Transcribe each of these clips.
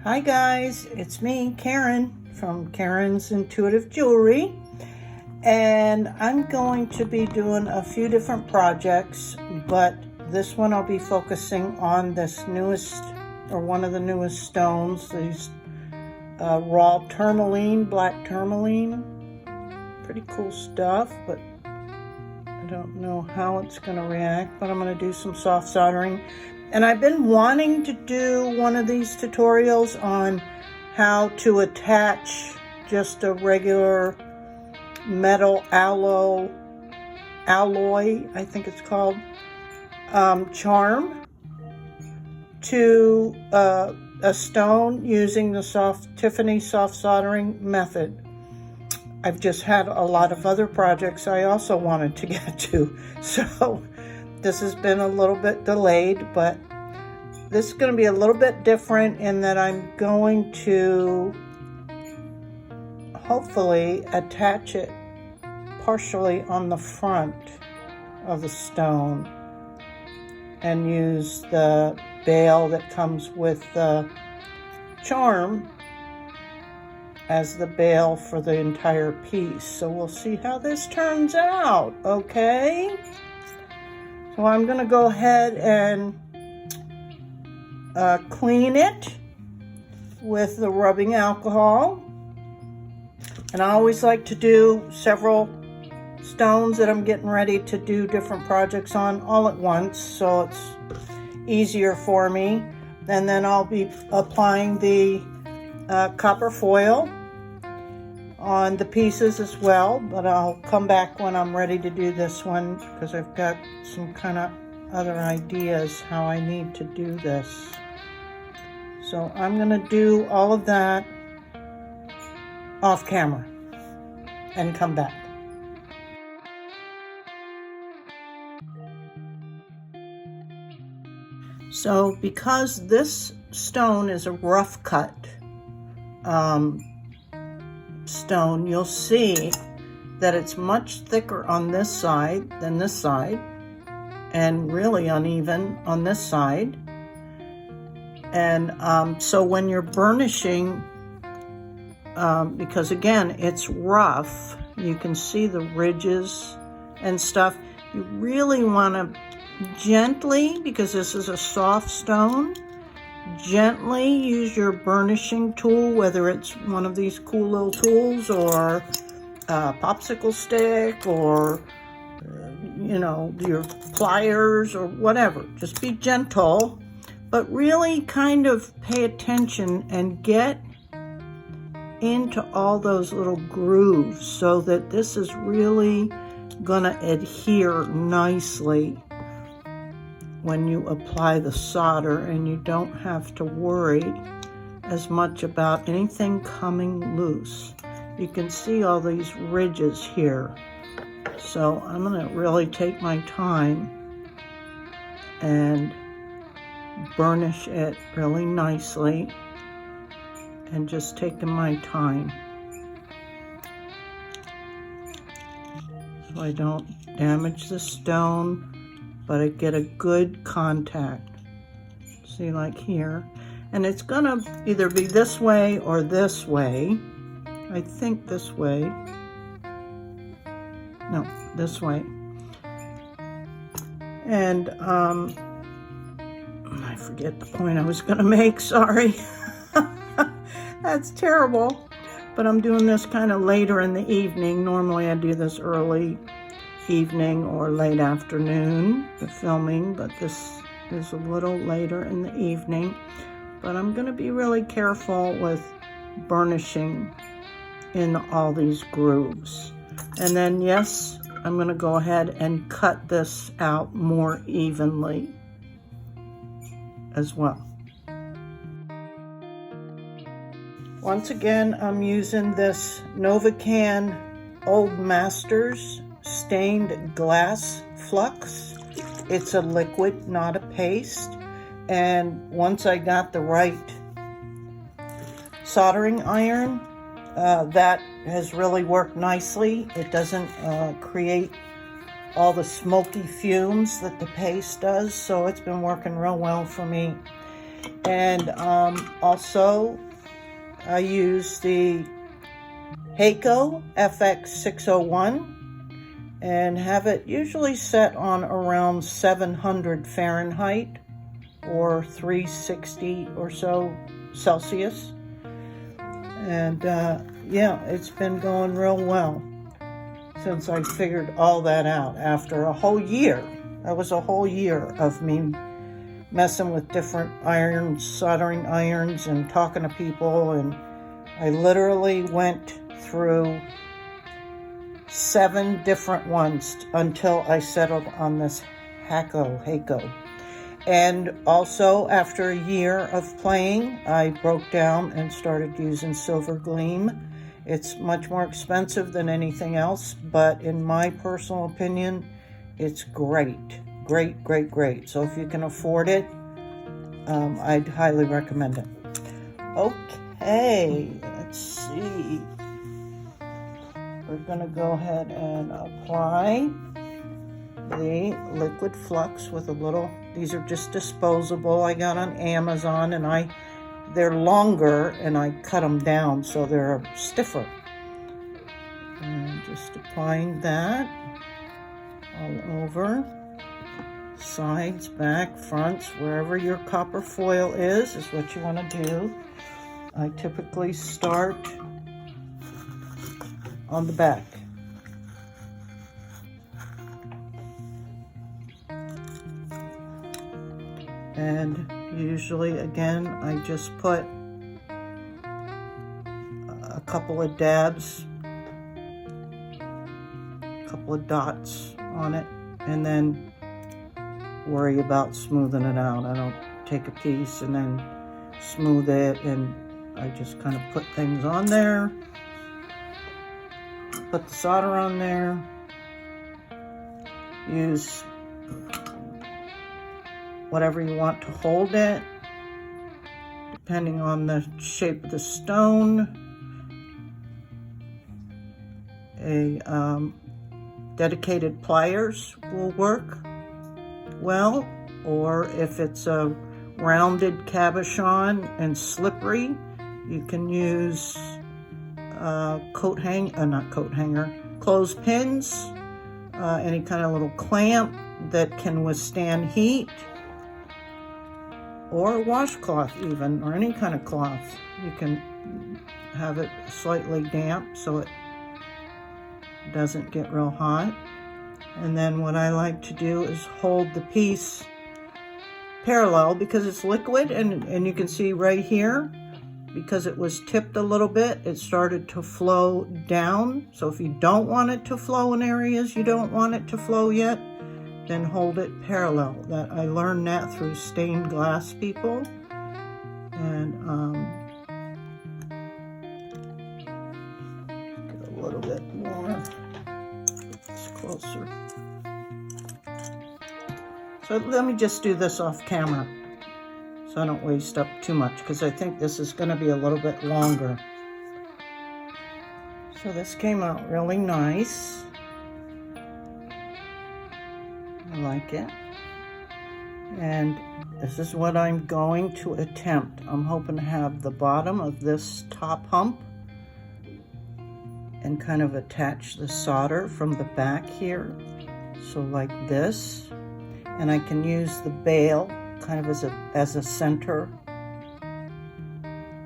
Hi guys, it's me, Karen, from Karen's Intuitive Jewelry, and I'm going to be doing a few different projects, but this one I'll be focusing on this newest, or one of the newest stones, these raw tourmaline, black tourmaline. Pretty cool stuff, but I don't know how it's going to react, but I'm going to do some soft soldering. And I've been wanting to do one of these tutorials on how to attach just a regular metal alloy, I think it's called, charm to a stone using the Tiffany Soft Soldering Method. I've just had a lot of other projects I also wanted to get to, so this has been a little bit delayed, but this is going to be a little bit different in that I'm going to hopefully attach it partially on the front of the stone and use the bail that comes with the charm as the bail for the entire piece. So we'll see how this turns out, okay? So I'm going to go ahead and clean it with the rubbing alcohol. And I always like to do several stones that I'm getting ready to do different projects on all at once, so it's easier for me. And then I'll be applying the copper foil on the pieces as well, but I'll come back when I'm ready to do this one because I've got some kind of other ideas how I need to do this. So I'm going to do all of that off camera and come back. So because this stone is a rough cut stone, you'll see that it's much thicker on this side than this side, and really uneven on this side. And so when you're burnishing, because again it's rough, you can see the ridges and stuff, you really want to gently, because this is a soft stone, gently use your burnishing tool, whether it's one of these cool little tools or a popsicle stick or you know, your pliers or whatever. Just be gentle, but really kind of pay attention and get into all those little grooves so that this is really gonna adhere nicely when you apply the solder, and you don't have to worry as much about anything coming loose. You can see all these ridges here. So I'm gonna really take my time and burnish it really nicely, and just taking my time so I don't damage the stone, but I get a good contact. See, like here. And it's gonna either be this way or this way. I think this way. No, this way. And I forget the point I was gonna make, sorry. That's terrible. But I'm doing this kind of later in the evening. Normally I do this early evening or late afternoon, the filming, but this is a little later in the evening. But I'm going to be really careful with burnishing in all these grooves. And then yes, I'm going to go ahead and cut this out more evenly as well. Once again, I'm using this Novacan Old Masters stained glass Flux. It's a liquid, not a paste. And once I got the right soldering iron, that has really worked nicely. It doesn't create all the smoky fumes that the paste does, so it's been working real well for me. And also I use the Agate FX601 and have it usually set on around 700 Fahrenheit or 360 or so Celsius. And yeah, it's been going real well since I figured all that out after a whole year. That was a whole year of me messing with different irons, soldering irons, and talking to people. And I literally went through 7 different ones until I settled on this Agate. And also, after a year of playing, I broke down and started using Silver Gleam. It's much more expensive than anything else, but in my personal opinion, it's great. Great, great, great. So if you can afford it, I'd highly recommend it. Okay, let's see. We're gonna go ahead and apply the liquid flux with a little, these are just disposable I got on Amazon, and they're longer and I cut them down so they're stiffer. And just applying that all over, sides, back, fronts, wherever your copper foil is what you want to do. I typically start on the back. And usually, again, I just put a couple of dabs, a couple of dots on it, and then worry about smoothing it out. I don't take a piece and then smooth it, and I just kind of put things on there, put the solder on there, use whatever you want to hold it, depending on the shape of the stone. A dedicated pliers will work well, or if it's a rounded cabochon and slippery, you can use clothespins, any kind of little clamp that can withstand heat, or a washcloth even, or any kind of cloth. You can have it slightly damp so it doesn't get real hot. And then what I like to do is hold the piece parallel, because it's liquid, and you can see right here, because it was tipped a little bit, it started to flow down. So if you don't want it to flow in areas you don't want it to flow yet, then hold it parallel. That I learned that through stained glass people. And get a little bit more. It's closer. So let me just do this off camera so I don't waste up too much, because I think this is going to be a little bit longer. So this came out really nice. I like it. And this is what I'm going to attempt. I'm hoping to have the bottom of this top hump and kind of attach the solder from the back here. So like this. And I can use the bail kind of as a center.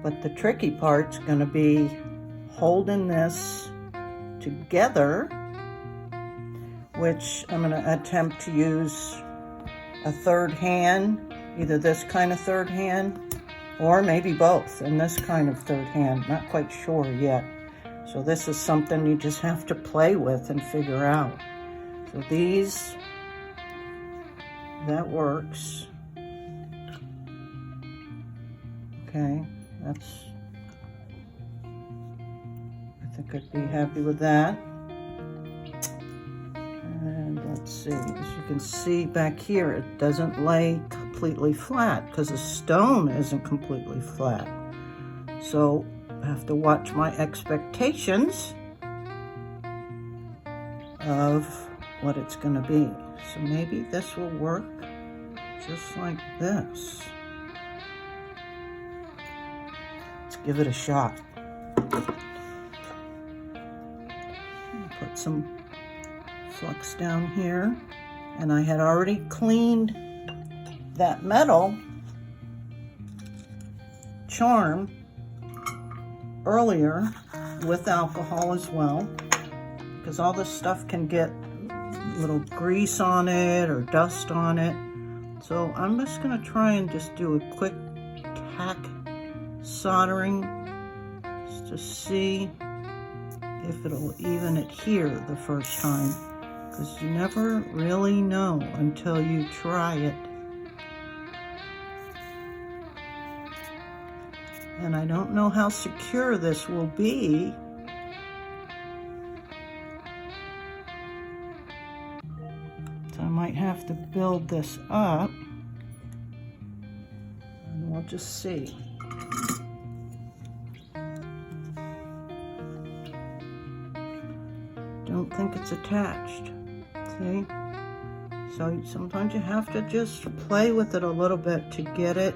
But the tricky part's going to be holding this together, which I'm going to attempt to use a third hand, either this kind of third hand or maybe both, and this kind of third hand. Not quite sure yet. So this is something you just have to play with and figure out. So these, that works. Okay, I think I'd be happy with that. And let's see, as you can see back here, it doesn't lay completely flat because the stone isn't completely flat. So I have to watch my expectations of what it's going to be. So maybe this will work just like this. give it a shot. Put some Flux down here, and I had already cleaned that metal charm earlier with alcohol as well, because all this stuff can get little grease on it or dust on it. So I'm just going to try and just do a quick tack soldering just to see if it'll even adhere the first time, because you never really know until you try it. And I don't know how secure this will be. So I might have to build this up, and we'll just see. Don't think it's attached. See? So sometimes you have to just play with it a little bit to get it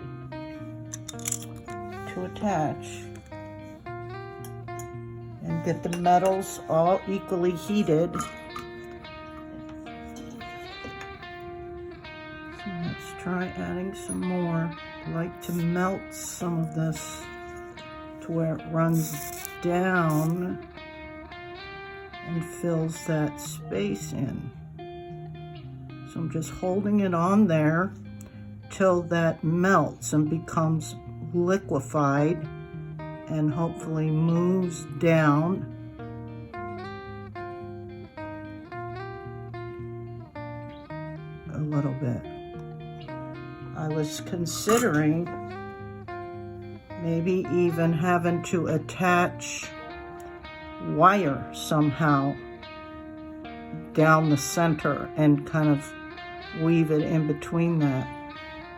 to attach and get the metals all equally heated. So let's try adding some more. I like to melt some of this to where it runs down and fills that space in. So I'm just holding it on there till that melts and becomes liquefied and hopefully moves down. A little bit. I was considering maybe even having to attach wire somehow down the center and kind of weave it in between that,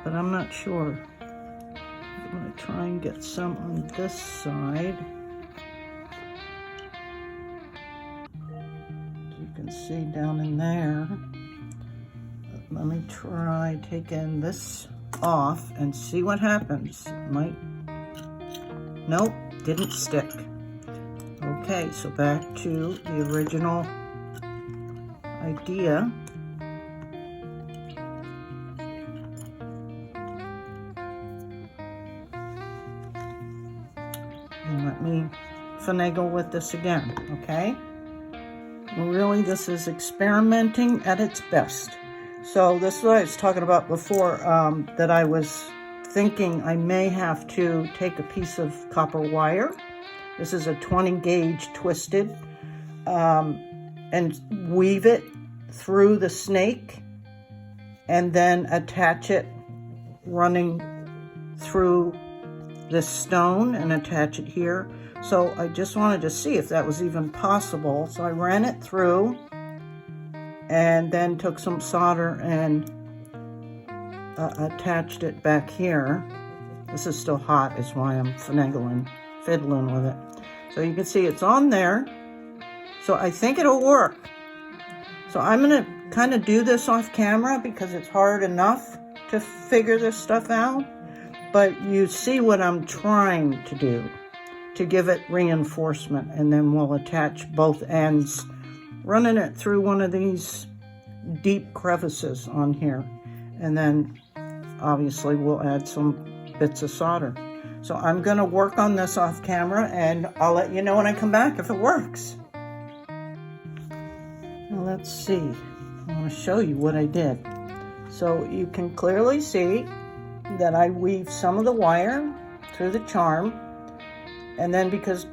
but I'm not sure. I'm going to try and get some on this side. As you can see down in there. Let me try taking this off and see what happens. Might, nope, didn't stick. Okay, so back to the original idea. And let me finagle with this again, okay? Really, this is experimenting at its best. So this is what I was talking about before, that I was thinking I may have to take a piece of copper wire. This is a 20 gauge twisted, and weave it through the snake and then attach it running through this stone and attach it here. So I just wanted to see if that was even possible. So I ran it through and then took some solder and attached it back here. This is still hot, is why I'm fiddling with it. So you can see it's on there. So I think it'll work. So I'm gonna kind of do this off camera because it's hard enough to figure this stuff out. But you see what I'm trying to do to give it reinforcement, and then we'll attach both ends, running it through one of these deep crevices on here. And then obviously we'll add some bits of solder. So I'm gonna work on this off camera and I'll let you know when I come back if it works. Now let's see, I wanna show you what I did. So you can clearly see that I weaved some of the wire through the charm, and then because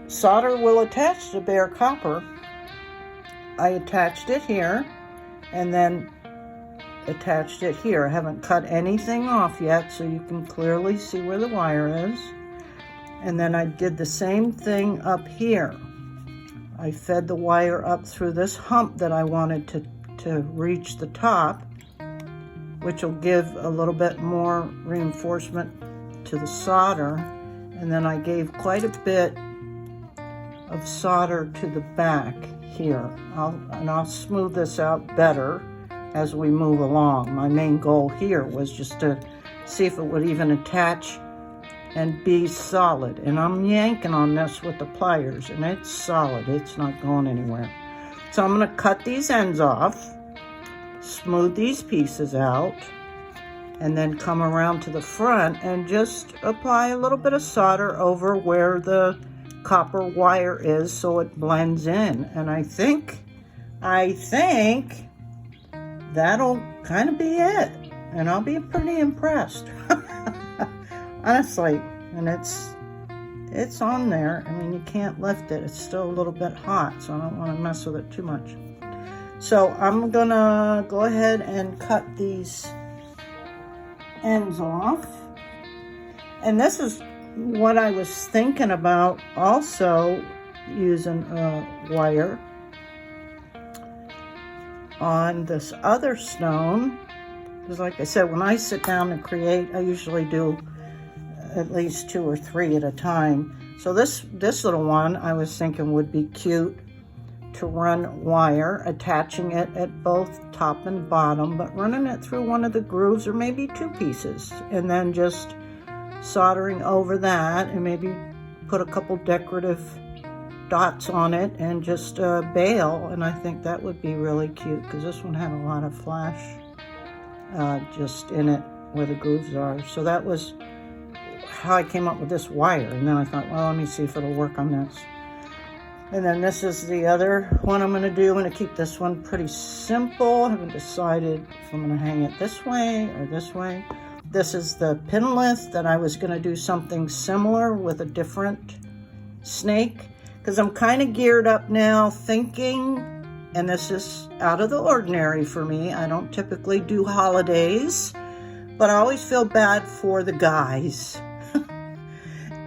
solder will attach to bare copper, I attached it here and then attached it here. I haven't cut anything off yet, so you can clearly see where the wire is. And then I did the same thing up here. I fed the wire up through this hump that I wanted to reach the top, which will give a little bit more reinforcement to the solder. And then I gave quite a bit of solder to the back here. I'll smooth this out better as we move along. My main goal here was just to see if it would even attach and be solid. And I'm yanking on this with the pliers, and it's solid. It's not going anywhere. So I'm going to cut these ends off, smooth these pieces out, and then come around to the front and just apply a little bit of solder over where the copper wire is so it blends in. And I think that'll kind of be it. And I'll be pretty impressed. Honestly. And it's on there. I mean, you can't lift it. It's still a little bit hot, so I don't want to mess with it too much. So I'm gonna go ahead and cut these ends off. And this is what I was thinking about also using a wire on this other stone. Because like I said, when I sit down and create, I usually do at least 2 or 3 at a time. So this little one I was thinking would be cute to run wire, attaching it at both top and bottom, but running it through one of the grooves or maybe 2 pieces, and then just soldering over that and maybe put a couple decorative dots on it and just bail. And I think that would be really cute because this one had a lot of flash just in it where the grooves are. So that was how I came up with this wire. And then I thought, well, let me see if it'll work on this. And then this is the other one I'm going to do. I'm going to keep this one pretty simple. I haven't decided if I'm going to hang it this way or this way. This is the pinlith that I was going to do something similar with a different snake, because I'm kind of geared up now thinking, and this is out of the ordinary for me. I don't typically do holidays, but I always feel bad for the guys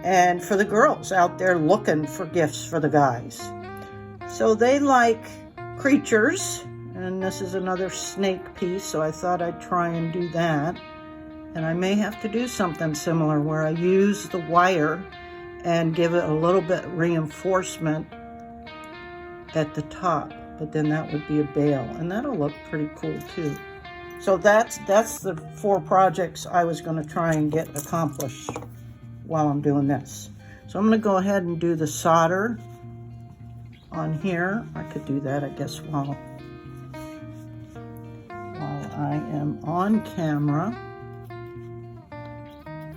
and for the girls out there looking for gifts for the guys. So they like creatures, and this is another snake piece, so I thought I'd try and do that. And I may have to do something similar where I use the wire and give it a little bit reinforcement at the top, but then that would be a bail, and that'll look pretty cool too. So that's the 4 projects I was going to try and get accomplished while I'm doing this. So I'm going to go ahead and do the solder on here. I could do that, I guess, while I am on camera.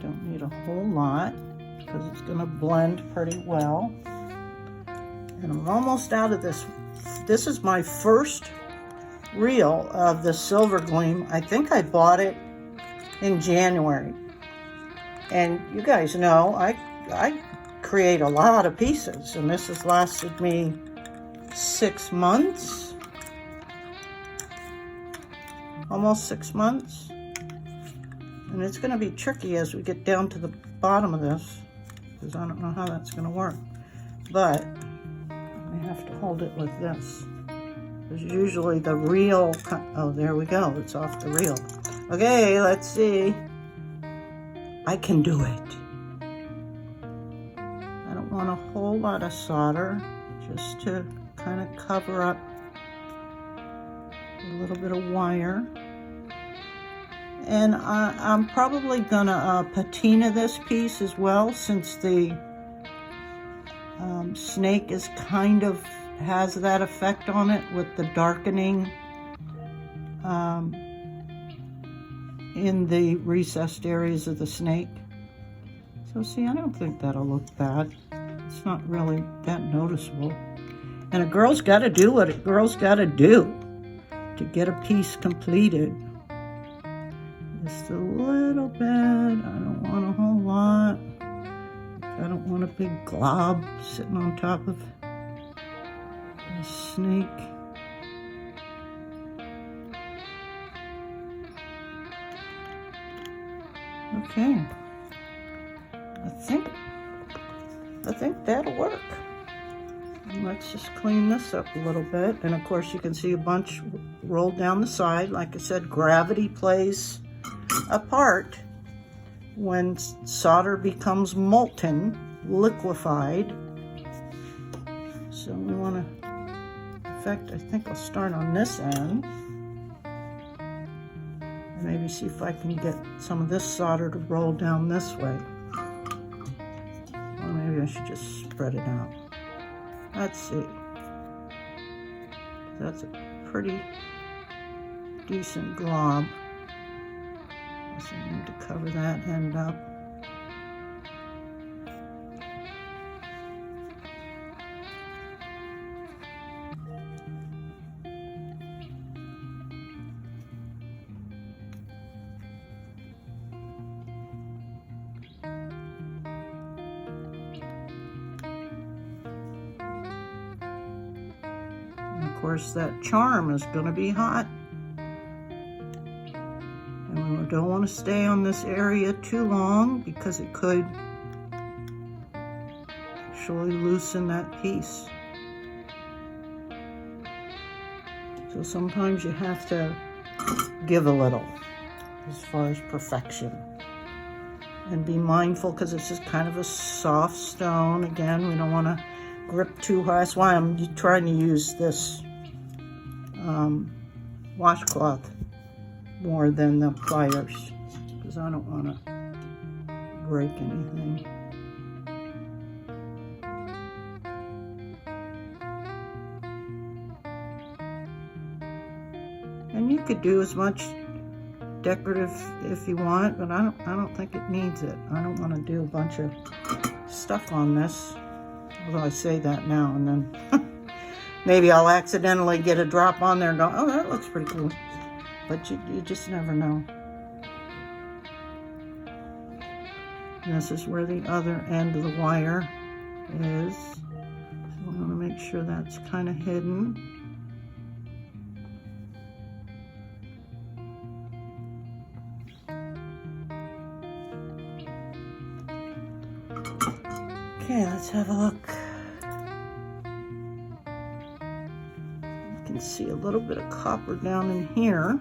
Don't need a whole lot because it's going to blend pretty well. And I'm almost out of this. This is my first reel of the Silver Gleam. I think I bought it in January. And you guys know I create a lot of pieces, and this has lasted me 6 months. Almost 6 months. And it's going to be tricky as we get down to the bottom of this, because I don't know how that's going to work. But I have to hold it like this. There's usually the reel. Oh, there we go. It's off the reel. Okay, let's see. I can do it. I don't want a whole lot of solder, just to kind of cover up a little bit of wire. And I'm probably gonna patina this piece as well, since the snake is kind of has that effect on it with the darkening in the recessed areas of the snake. So see, I don't think that'll look bad. It's not really that noticeable. And a girl's got to do what a girl's got to do to get a piece completed. Just a little bit. I don't want a whole lot. I don't want a big glob sitting on top of the snake. Okay. I think that'll work. And let's just clean this up a little bit. And of course you can see a bunch rolled down the side. Like I said, gravity plays a part when solder becomes molten, liquefied. So we want to, in fact, I think I'll start on this end. And maybe see if I can get some of this solder to roll down this way. Well, maybe I should just spread it out. Let's see. That's a pretty decent glob. So I need to cover that end up. Of course, that charm is going to be hot. And we don't want to stay on this area too long because it could actually loosen that piece. So sometimes you have to give a little as far as perfection. And be mindful because it's just kind of a soft stone. Again, we don't want to grip too hard. That's why I'm trying to use this washcloth more than the pliers, because I don't want to break anything. And you could do as much decorative if you want, but I don't think it needs it. I don't want to do a bunch of stuff on this. Although I say that now and then. Maybe I'll accidentally get a drop on there and go, oh, that looks pretty cool. But you just never know. And this is where the other end of the wire is. So I want to make sure that's kind of hidden. Okay, let's have a look. You can see a little bit of copper down in here.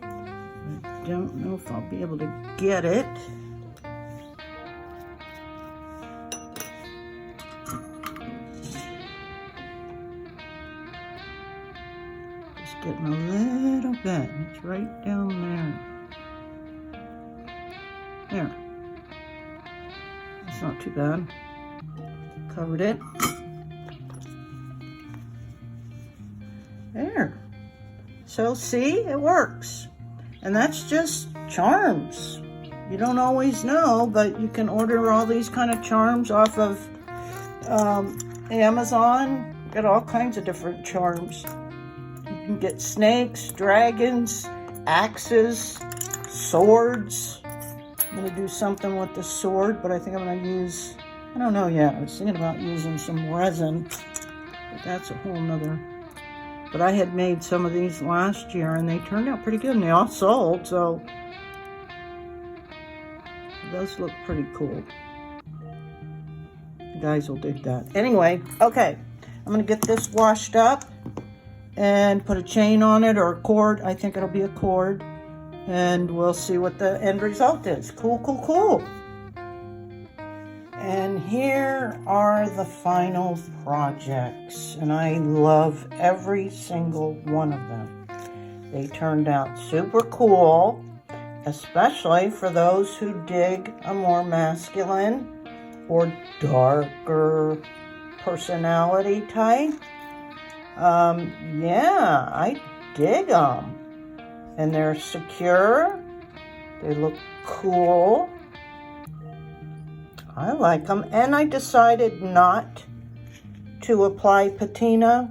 I don't know if I'll be able to get it. Just getting a little bit. It's right down there. There. That's not too bad. Covered it. There. So see, it works. And that's just charms. You don't always know, but you can order all these kind of charms off of Amazon. Get all kinds of different charms. You can get snakes, dragons, axes, swords. I'm going to do something with the sword, but I think I'm going to use, I don't know yet. I was thinking about using some resin, but that's a whole nother. But I had made some of these last year and they turned out pretty good and they all sold, so it does look pretty cool. You guys will dig that. Anyway, okay, I'm gonna get this washed up and put a chain on it or a cord. I think it'll be a cord, and we'll see what the end result is. Cool, cool, cool. And here are the final projects, and I love every single one of them. They turned out super cool, especially for those who dig a more masculine or darker personality type. Yeah, I dig them. And they're secure. They look cool. I like them, and I decided not to apply patina,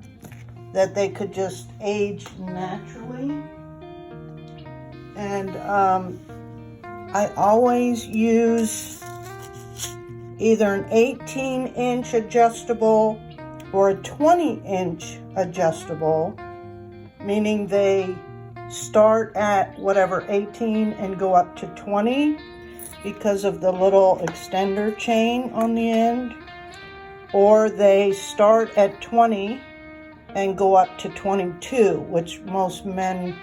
that they could just age naturally. And I always use either an 18-inch adjustable or a 20-inch adjustable, meaning they start at whatever 18 and go up to 20. Because of the little extender chain on the end, or they start at 20 and go up to 22, which most men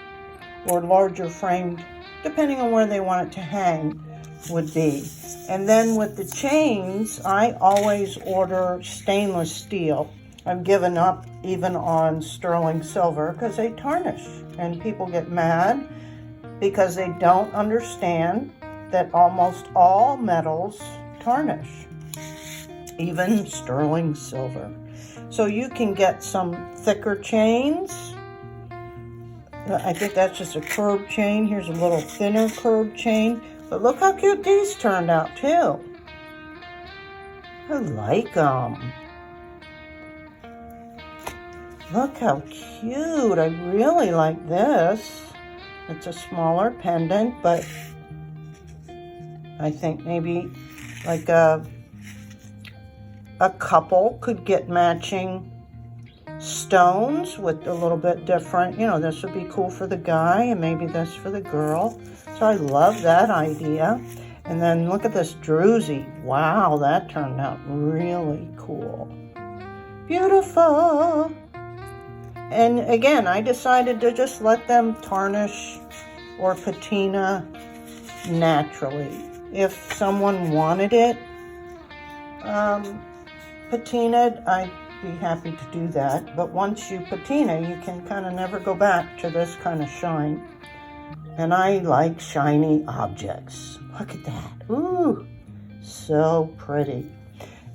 or larger framed, depending on where they want it to hang, would be. And then with the chains, I always order stainless steel. I've given up even on sterling silver because they tarnish, and people get mad because they don't understand that almost all metals tarnish. even sterling silver. So you can get some thicker chains. I think that's just a curved chain. Here's a little thinner curved chain. But look how cute these turned out too. I like them. Look how cute. I really like this. It's a smaller pendant, but I think maybe like a couple could get matching stones with a little bit different. You know, this would be cool for the guy and maybe this for the girl. So I love that idea. And then look at this druzy. Wow, that turned out really cool. Beautiful. And again, I decided to just let them tarnish or patina naturally. If someone wanted it patinaed, I'd be happy to do that. But once you patina, you can kind of never go back to this kind of shine. And I like shiny objects. Look at that. Ooh, so pretty.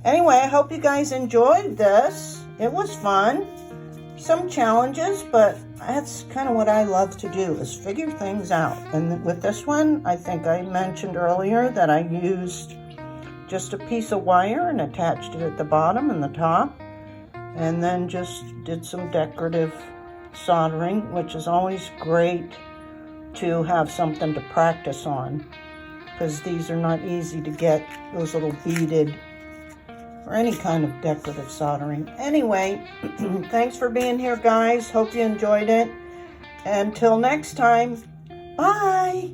Anyway, I hope you guys enjoyed this. It was fun. Some challenges, but that's kind of what I love to do, is figure things out. And with this one, I think I mentioned earlier that I used just a piece of wire and attached it at the bottom and the top, and then just did some decorative soldering, which is always great to have something to practice on, because these are not easy to get, those little beaded or any kind of decorative soldering. Anyway, thanks for being here, guys. Hope you enjoyed it. Until next time, bye.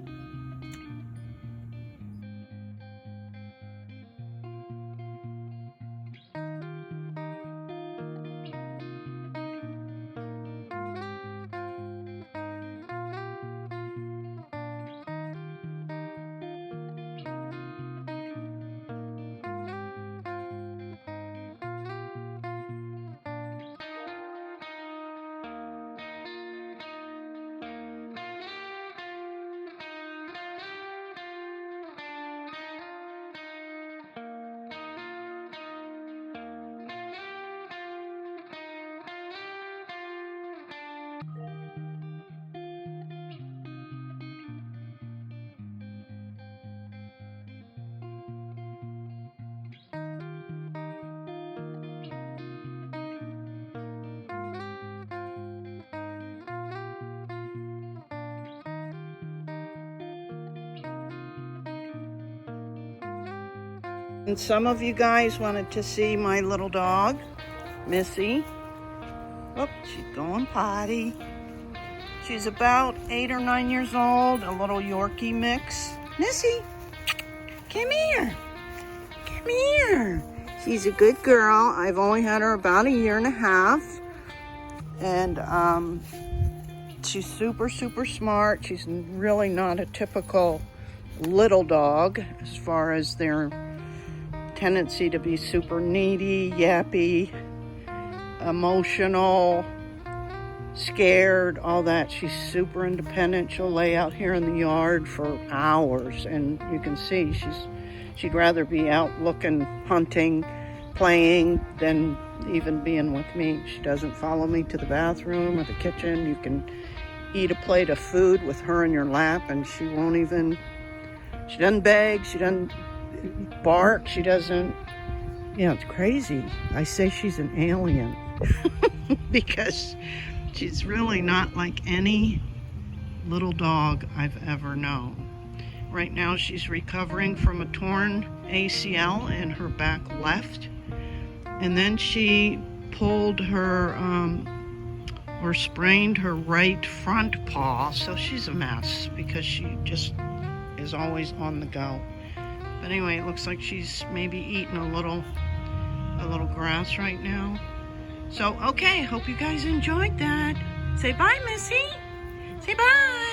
And some of you guys wanted to see my little dog, Missy. Oh, she's going potty. She's about 8 or 9 years old, a little Yorkie mix. Missy, come here. Come here. She's a good girl. I've only had her about 1.5 years. And she's super, super smart. She's really not a typical little dog as far as their tendency to be super needy, yappy, emotional, scared, all that. She's super independent. She'll lay out here in the yard for hours, and you can see she'd rather be out looking, hunting, playing than even being with me. She doesn't follow me to the bathroom or the kitchen. You can eat a plate of food with her in your lap and she doesn't beg, she doesn't bark, she doesn't, it's crazy. I say she's an alien because she's really not like any little dog I've ever known. Right now she's recovering from a torn ACL in her back left, and then she pulled her or sprained her right front paw, so she's a mess because she just is always on the go. But anyway, it looks like she's maybe eating a little grass right now. So, okay, hope you guys enjoyed that. Say bye, Missy. Say bye.